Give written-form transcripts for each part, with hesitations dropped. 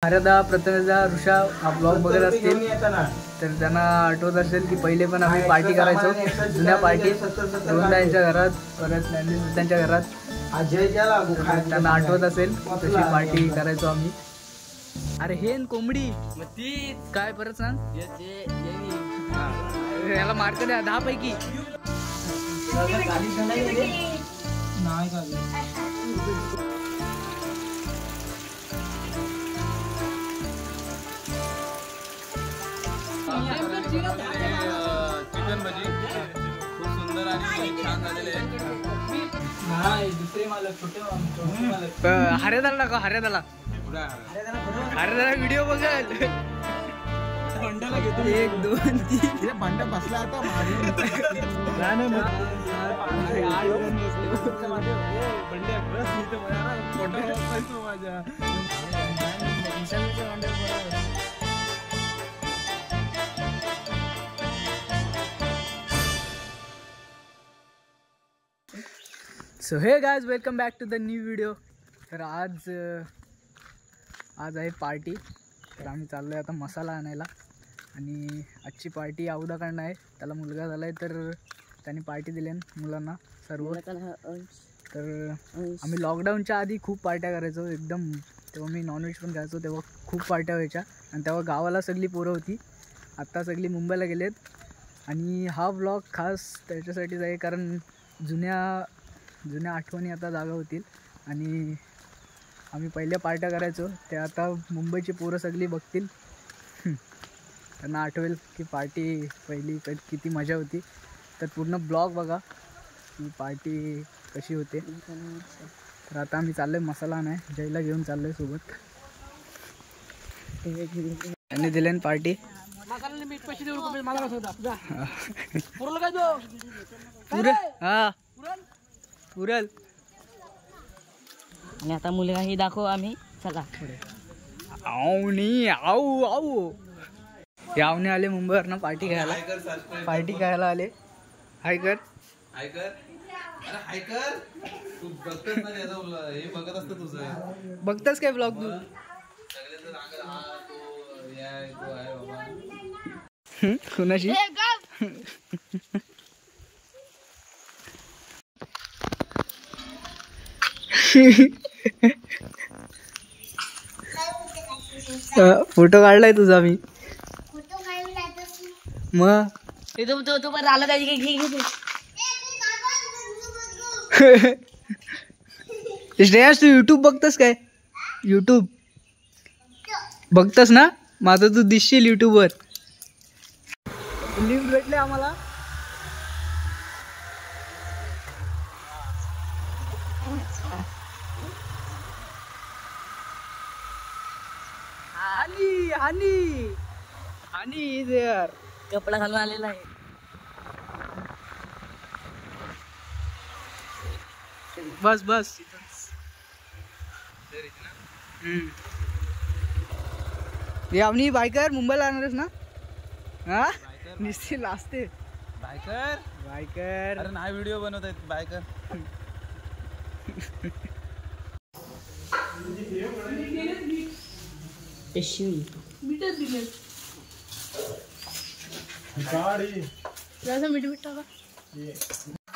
हरदा प्रथमेशदा ऋषा हा ब्लॉग बघत असतील तर त्यांना आठवत असेल की पहिले पण आम्ही पार्टी करायचो जुन्या पार्टी रोहनदा यांच्या घरात परत त्यांच्या घरात त्यांना आठवत असेल तशी पार्टी करायचो आम्ही. अरे हे कोंबडी ती काय परत सांग याला मार्क द्या 10 पैकी. चिकन भजी खूप सुंदर आणि छान झालेले आहे. दुसरे मालक छोटे हर्यादाला टाका हर्यादाला व्हिडिओ बघल. 1 2 3 भांडा बसला आता so hey guys welcome back to the new video. तर आज आहे पार्टी. तर आम्ही चाललो आहे आता मसाला आणायला आणि आजची पार्टी अवधाकडनं आहे. त्याला मुलगा झाला आहे तर त्यांनी पार्टी दिली मुलांना सर्व. तर आम्ही लॉकडाऊनच्या आधी खूप पार्ट्या करायचो एकदम. तेव्हा मी नॉनव्हेज पण खायचो तेव्हा खूप पार्ट्या व्हायच्या आणि तेव्हा गावाला सगळी पोरं होती. आत्ता सगळी मुंबईला गेलेत आणि हा व्लॉग खास त्याच्यासाठीच आहे कारण जुन्या आठवणी आता जागा होतील आणि आम्ही पहिल्या पार्ट्या करायचो ते आता मुंबईची पोरं सगळी बघतील. त्यांना आठवेल की पार्टी पहिली किती मजा होती. तर पूर्ण ब्लॉग बघा की पार्टी कशी होते. तर आता आम्ही चाललो आहे मसाला आणाय. जयला घेऊन चाललो आहे सोबत. त्यांनी दिले ना पार्टी. हा पुरल आणि आता मुलगा ही दाखव आम्ही. चला आऊ यावने आले मुंबईवरनं पार्टी खायला आले. हाय कर तू बघतच नाही हे बघत असतं तुझं. बघतास काय ब्लॉग तू. कुणाशी फोटो काढलाय तुझा मी मग तू पण आला त्याची घे. श्रेयस तू युट्यूब बघतस काय. युट्यूब बघतस ना माझं तू दिसशील युट्यूबवर. लिफ्ट भेटले आम्हाला. हानी यार कपडा घालून आलेला आहे. बस यावनी बायकर मुंबईला आणणारच ना. हा निश्चित असते बायकर. अरे नाही व्हिडिओ बनवत आहेत बायकर.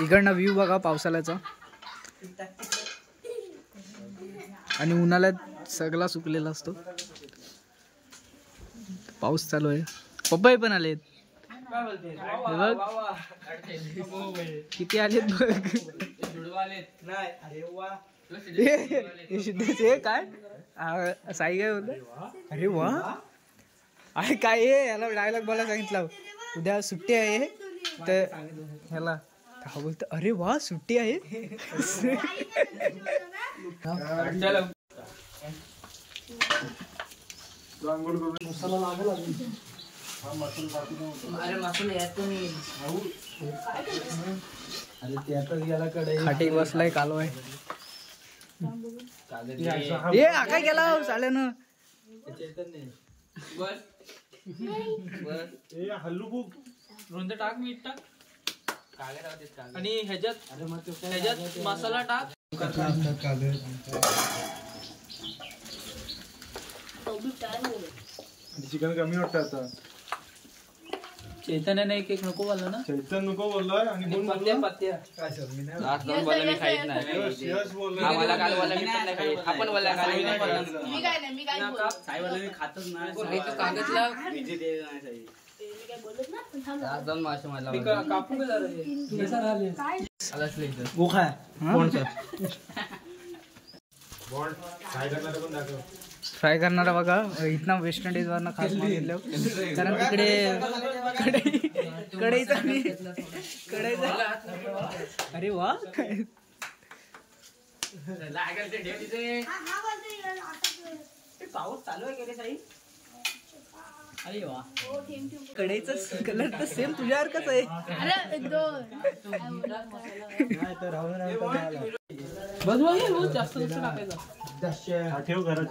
इकडनं व्ह्यू बघा पावसाळ्याचा आणि उन्हाळ्यात सगळा सुकलेला असतो. पाऊस चालू आहे. पप्पाई पण आलेत बघ किती आलेत बघ. काय साई काय बोलत. अरे वा अरे काय याला डायलॉग बोला सांगितलं उद्या सुट्टी आहे तर ह्याला हा बोलतो अरे वा सुट्टी आहे. खाटी बसलाय कालवाय. काय गेला साल्यानं. हल्लू रुंद टाक मीठ टाक आणि ह्याच्यात मसाला टाक. चिकन कमी वाटतं आता. चैतन्याने एक नको बोललो ना. चैतन नको बोललोय आणि बोल पत्त्या पत्त्या. आज दोन बोलला मी खाईत नाही. यश बोललोय. हा मला काल बोलला मी पण नाही खाईत. आपण बोलला काल मी नाही खाईत. साई बोलला मी खातच नाही. साई तू कागदला विजय दे नाही साई. आज दोन मासे मला मी कापू का जरा हे? आलाच नाही इथं. गोखा कोणचा? बॉन्ड काय करणार पण दाखव. फ्राय करणारा बघा इथनं वेस्ट इंडिजवरनं खास मागितलं कारण तिकडे कढईचा अरे वा पाऊस चालू आहे का साई? अरे वा कढईचा कलर तर सेम तुझ्यासारखाच आहे. बस बघ जास्त लक्ष टाकायचं. ठेव घरात.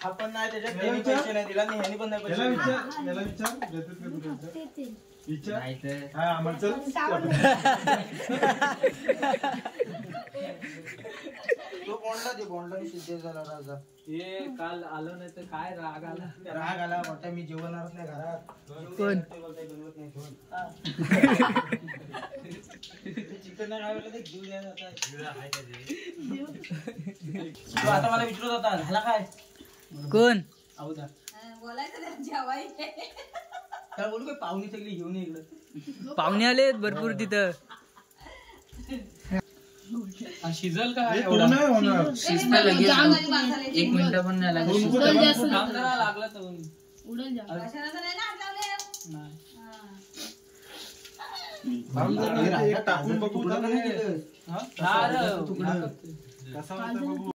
आपण नाही त्याच्यात त्यांनी पैसे नाही दिला आणि ह्यानी पण नाही पैसे दिले. विचार हा आम्हाला तो बॉन्डला सिद्ध झाला राजा. हे काल आलो नाही तर काय राग आला वाटतं मी जेवणारच नाही घरात. कोण चिकन नाही खायला ते जीव द्यायला जाता. तो आता मला विचारत होता झाला काय कोण औदा काय बोलू काय पाहुणी सगळी घेऊन ये इकडं. पाहुणे आलेत भरपूर तिथं. शिजल का हे पूर्ण नाही होणार. शिजता लगेच 1 मिनिट पण नाही लागत. काम जरा लागला तर एक टाकून बघू का नाही? कसा वाटतं बघू.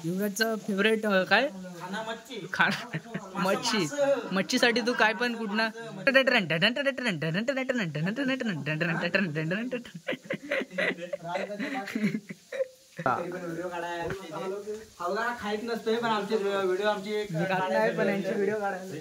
युवराजचा फेवरेट काय मच्छीसाठी तू काय पण कुठनं खाईत नसतोय पण आमचे व्हिडिओ आमचे पण यांची व्हिडिओ काढायला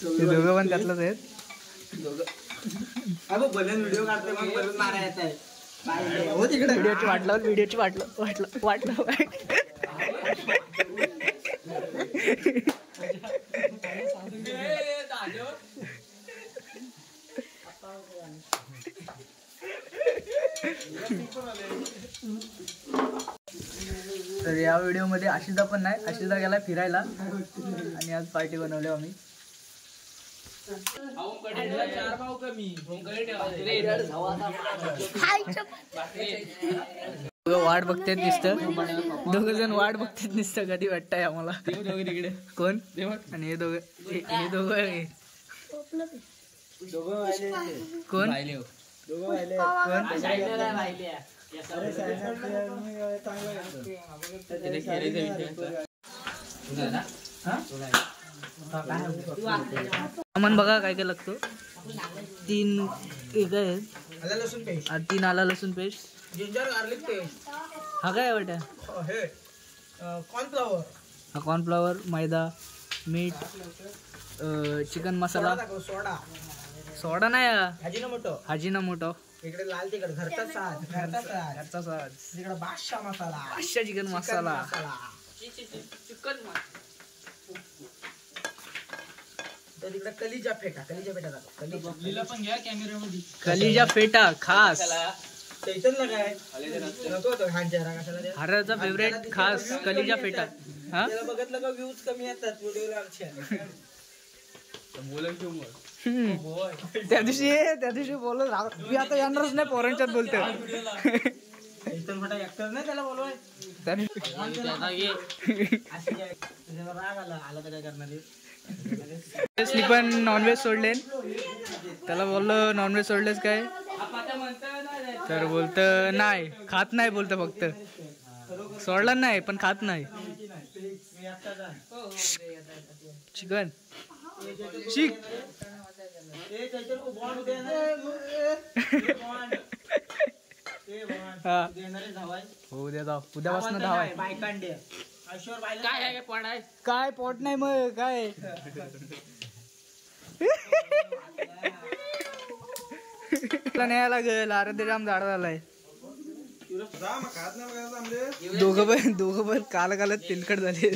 ते दोघं पण त्यातलंच आहेत. व्हिडिओ काढतोय मग बलून मारा येत आहे. व्हिडिओची वाटलं तर या व्हिडिओ मध्ये आशिदा पण नाही. आशिदा गेला फिरायला आणि आज पार्टी बनवली आम्ही. वाट बघतात दिसतं. दोघं जण वाट बघतात दिसतं कधी वाटतंय आम्हाला. कोण आणि हे दोघं कोण सामान बघा काय काय लागतो. 3 आला लसूण पेस्ट, जिंजर गार्लिक पेस्ट, हा काय वाटतं कॉर्नफ्लॉवर, हा कॉर्नफ्लॉवर, मैदा, मीठ, चिकन मसाला, सोडा नाही हाजिनोमोटो, इकडे लाल तिखट, घरचा साज, इकडे बादशाह मसाला, चिकन मसाला, तर इकडे कलिजा फेटा कलिजा फेटा खास चैतनला काय नको तो हांजरा कशाला द्या. हरचा फेवरेट खास कलिजा फेटा. हा त्याला बघितलं का व्ह्यूज कमी येतात व्हिडिओला आमच्या. त्या दिवशी बोलत मी आता येणारच नाही पोरांच्यात बोलतोय. चैतन मोठा ऍक्टर नाही त्याला बोलवाय. राग आला तर काय करणार. पण नॉनव्हेज सोडले. त्याला बोललो नॉनव्हेज सोडलेस काय तर बोलतं नाही खात नाही, बोलतं फक्त सोडला नाही पण खात नाही. चिकन शिक हो उद्या जाऊ, उद्यापासून धावाय. काय पोट नाही मग काय. न्यायला लागेल, आराध्य जाम झाड झालाय. दोघं पण काल कालच तेलकट झाले.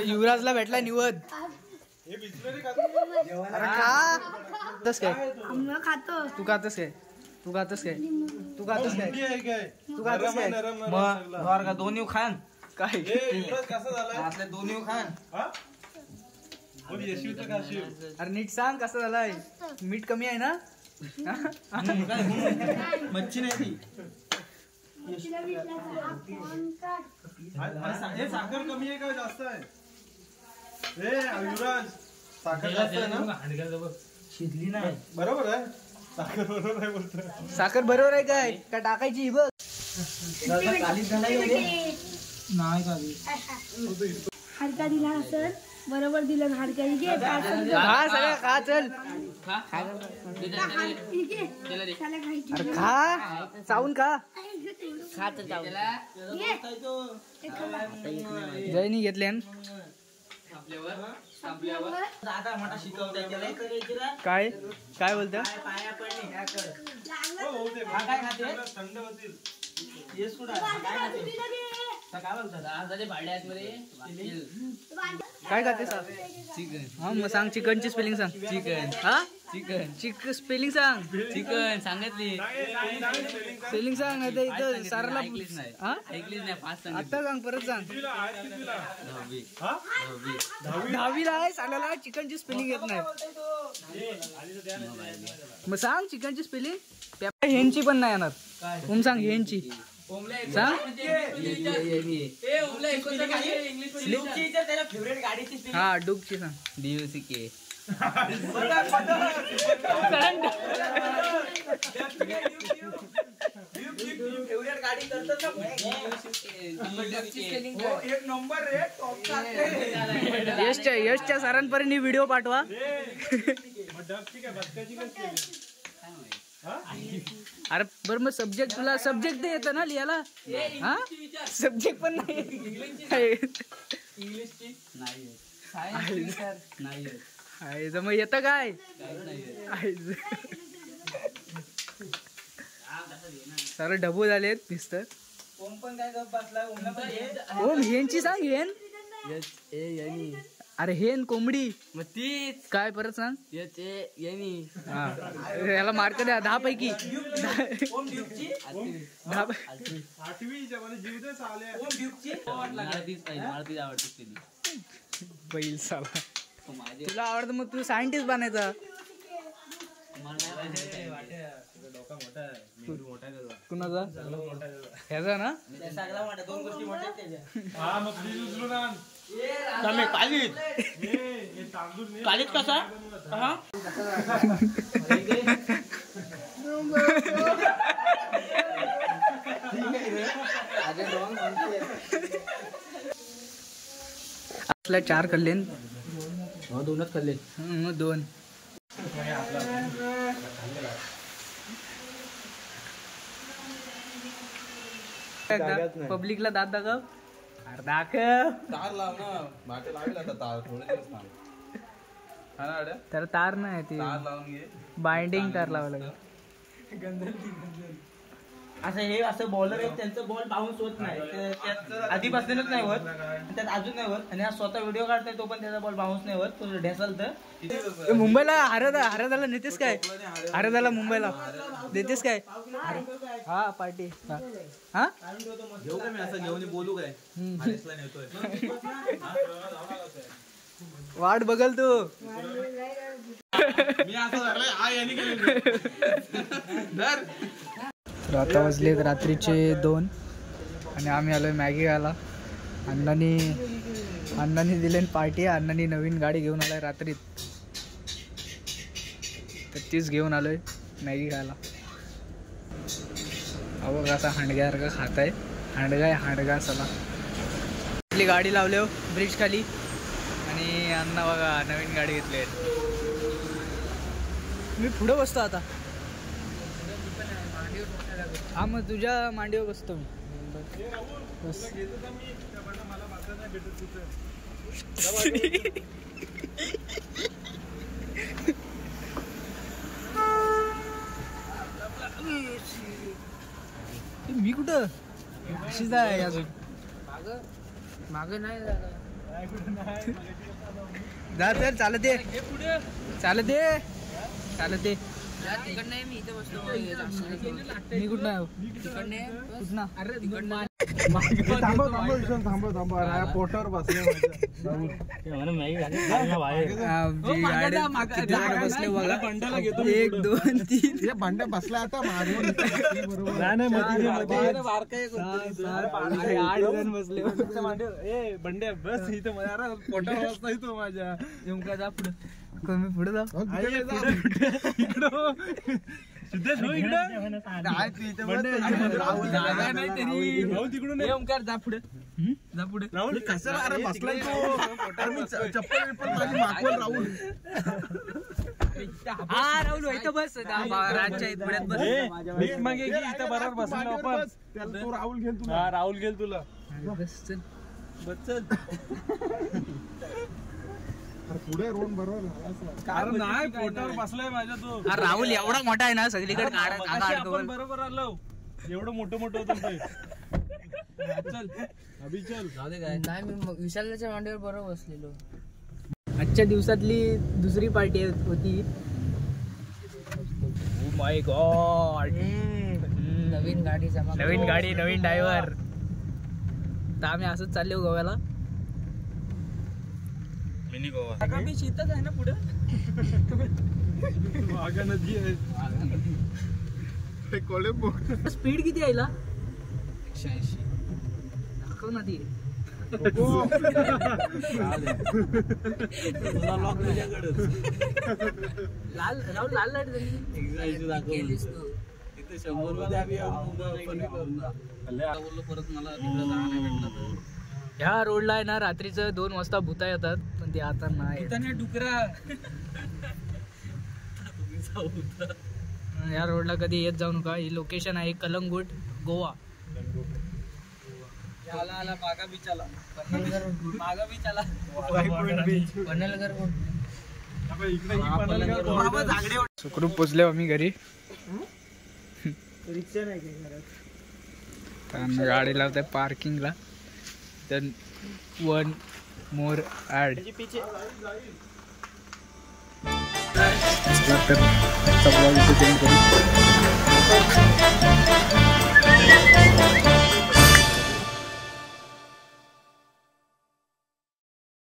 युवराजला भेटला निवद. अरे खा तस काय तू खातस काय तू खातस काय तू खातस काय तू खातस काय मग दोन्ही खान काय दोन्ही खान. अरे नीट सांग कसं झालंय. मीठ कमी आहे ना. मच्छी नाही ती. साखर कमी आहे का जास्त आहे. युवराज साखर जास्त आहे ना. शिजली नाही. बरोबर आहे साखर बरोबर आहे बोलतो. साखर बरोबर आहे काय का टाकायची बघ. नाही का हरका दिला सर बरोबर दिलं. हरका खा सगळं खा. चल अरे खा चावून खा. जयनी घेतले काय काय बोलता. काय खाते सर. चिकन. हा मग सांग चिकनची स्पेलिंग सांग. चिकन हा चिकन चिकन स्पेलिंग सांग. चिकन सांगितली स्पेलिंग सांग. आता इथं साराला ऐकलीच नाही. आता सांग परत सांग. दहावीला आहे सालाला चिकनची स्पेलिंग येत नाही. मग सांग चिकनची स्पेलिंग. हेनची पण नाही येणार. तुम सांग हेनची सांग. हा डुकची सांग. DUCK. यशच्या सरांपर्यंत व्हिडिओ पाठवा. अरे बरं मग सब्जेक्ट तुला सब्जेक्ट येतं ना लिहायला. हा सब्जेक्ट पण नाही. मग येतं काय. सर डबू झालेत नुसतं. ओम हेनची सांग. हेन अरे हेन कोंबडी मग तीच काय परत सांग. याला मार्क द्या 10 पैकी. 10 बैल साला. तुला आवडतं मग तू सायंटिस्ट बनायचा. कुणाचा ह्याचा ना. कालीच कसा आपल्या 4 खाल्ले. 2च खाल्ले. 2 पब्लिकला दात दाखव. अरे दाखव. तार लाव ना. माटे लावेल आता तार थोडे दिवस थांब. हा ना अड्या तर तार नाही ती तार लावून घे. बाइंडिंग तार लावायला लागेल. असं हे असं बॉलर आहेत त्यांचं बॉल बाउन्स होत नाही. त्यात आधीपासूनच नाही होत त्यात अजून नाही होत. आणि हा स्वतः व्हिडिओ काढतोय तो पण त्याचा बॉल बाउन्स नाही होत. तो ढेसल तर मुंबईला हरदाला नेतेस काय. हरदाला मुंबईला देतेस काय. हा पार्टी. हा घेऊ का मी असं घेऊन बोलू काय. हरेशला नेतोय. वाट बघल तू. मी असं झालंय आ यांनी केलं. तर आता वाजलेत रात्रीचे 2 आणि आम्ही आलोय मॅगी खायला. अण्णांनी दिले पार्टी. अण्णांनी नवीन गाडी घेऊन आलाय रात्रीत. तर तीच घेऊन आलोय मॅगी खायला. अहो कसा हांडग्यासारखा खात आहे. हांडगा चला. आपली गाडी लावली हो ब्रिज खाली आणि अण्णा बघा नवीन गाडी घेतली आहे. मी पुढं बसतो आता. हा मग तुझ्या मांडीवर बसतो मी. बस मी कुठं अशीच आहे अजून माग नाही जा तर चालत ये चालत ये चालत ये. मी कुठं कुठं थांबा पोटावर बसले बसले बघा. 1 2 3 भांड्या बसला आता मारून 8 जण बसले. बंड्या बस इथं मला पोटावर बसता येतो माझ्या. नेमका जा पुढे. मी पुढे जा. सिद्धेश हो इकडं तिकडून ओंकार जा पुढे. जा पुढे. राहुल कशाला अरे बसलाय तो. चप्पल माझी मागवल राहुल. हा राहुल इथं बस. राजच्या पुढ्यात बस. मागे इथं बरोबर बसला आपण. त्याला तो राहुल घेल तुला. राहुल घेल तुला. बस चल बस चल. पुढे रोड बरोबर. अरे नाही पोटावर बसलाय माझ्या तो. राहुल एवढा मोठा आहे ना सगळीकडे आपण बरोबर आलो. एवढं मोठं होतं ते. चल अभि चल. नाही मी विशालच्या मांडीवर बरोबर बसलेलो. आजच्या दिवसातली दुसरी पार्टी होती. Oh my God. नवीन गाडी नवीन ड्रायव्हर. तर आम्ही असंच चाललो गोव्याला. मिनी गोवा. मी शेतच आहे ना पुढे. वाघा नदी आहे. कोळंबो. स्पीड किती आहे 180 दाखव ना ती. लाल राहुल लाल लाईट झाली. ह्या रोडला आहे ना रात्रीचं 2 वाजता भूता येतात पण ते आता नाही. डुकरा या रोडला कधी येत जाऊ नका. ही लोकेशन आहे कलंगूट गोवा. मागा बिचाला सुखरूप पोचले आम्ही घरी. रिक्षा नाही घरात. गाडी लावते पार्किंगला. then 1 more ad. सब लोग इसे